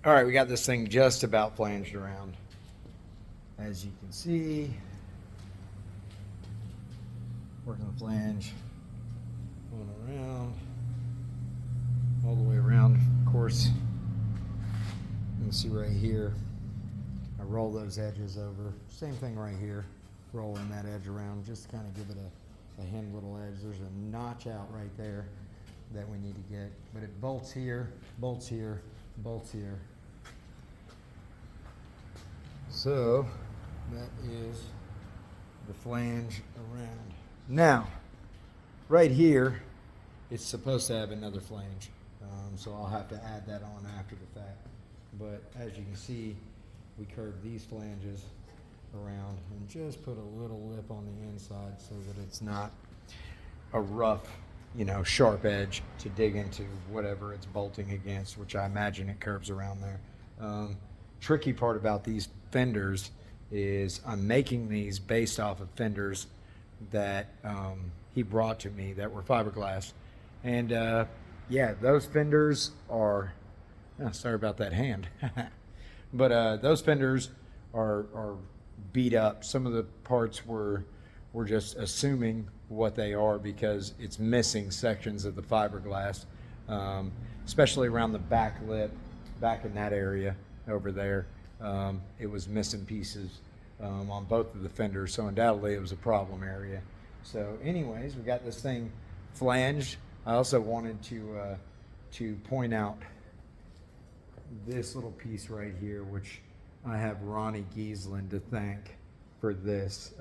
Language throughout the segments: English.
All right, we got this thing just about flanged around. As you can see, working the flange, going around, all the way around. Of course, you can see right here, I roll those edges over. Same thing right here, rolling that edge around, just to kind of give it a hint little edge. There's a notch out right there that we need to get, but it bolts here, bolts here, bolts here. So that is the flange around. Now, right here, it's supposed to have another flange, so I'll have to add that on after the fact. But as you can see, we curve these flanges around and just put a little lip on the inside so that it's not a rough, sharp edge to dig into whatever it's bolting against, which I imagine it curves around there. Tricky part about these fenders is I'm making these based off of fenders that he brought to me that were fiberglass. And yeah, those fenders are, sorry about that hand. But those fenders are beat up. Some of the parts we're just assuming what they are because it's missing sections of the fiberglass, especially around the back lip, back in that area over there. It was missing pieces on both of the fenders, so undoubtedly it was a problem area. So anyways, we got this thing flanged. I also wanted to point out this little piece right here, which I have Ronnie Giesland to thank for this.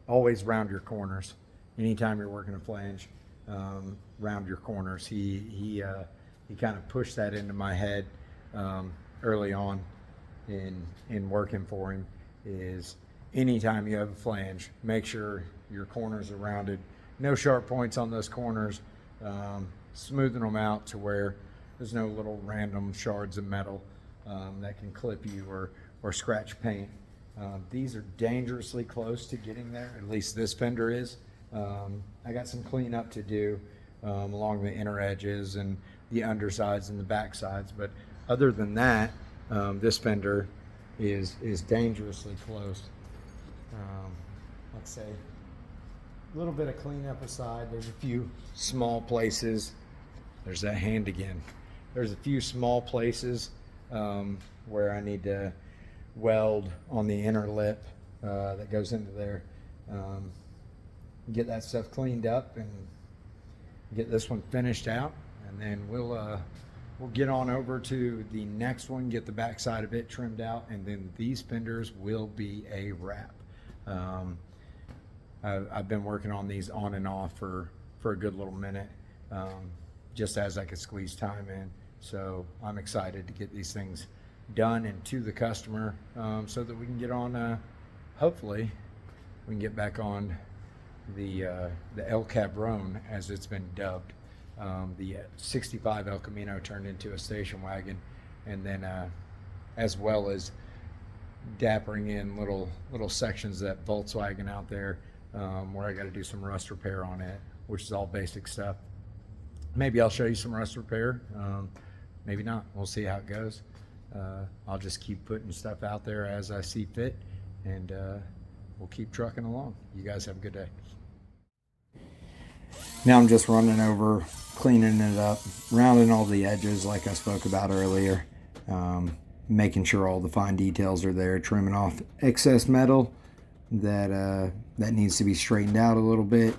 Always round your corners. Anytime you're working a flange, round your corners. He kind of pushed that into my head early on in working for him. Is anytime you have a flange, make sure your corners are rounded. No sharp points on those corners. Smoothing them out to where there's no little random shards of metal that can clip you or scratch paint. These are dangerously close to getting there, at least this fender is. I got some cleanup to do along the inner edges and the undersides and the back sides, but other than that, this fender is dangerously close. Let's say a little bit of cleanup aside, there's a few small places. There's that hand again. There's a few small places where I need to weld on the inner lip that goes into there. Get that stuff cleaned up and get this one finished out, and then we'll get on over to the next one, get the back side of it trimmed out, and then these fenders will be a wrap. I've been working on these on and off for a good little minute, just as I could squeeze time in. So I'm excited to get these things done and to the customer, so that we can get on, hopefully we can get back on the El Cabron, as it's been dubbed. The 65 El Camino turned into a station wagon, and then as well as dappering in little sections of that Volkswagen out there, where I got to do some rust repair on it, which is all basic stuff. Maybe I'll show you some rust repair, maybe not. We'll see how it goes. I'll just keep putting stuff out there as I see fit, and we'll keep trucking along. You guys have a good day. Now I'm just running over, cleaning it up, rounding all the edges like I spoke about earlier, making sure all the fine details are there, trimming off excess metal that needs to be straightened out a little bit,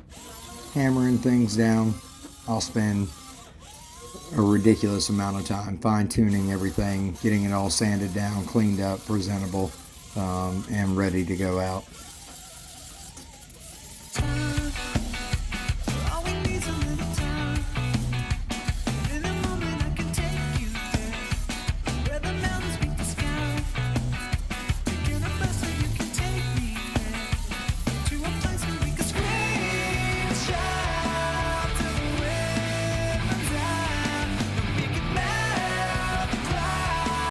hammering things down. I'll spend a ridiculous amount of time fine-tuning everything, getting it all sanded down, cleaned up, presentable, and ready to go out.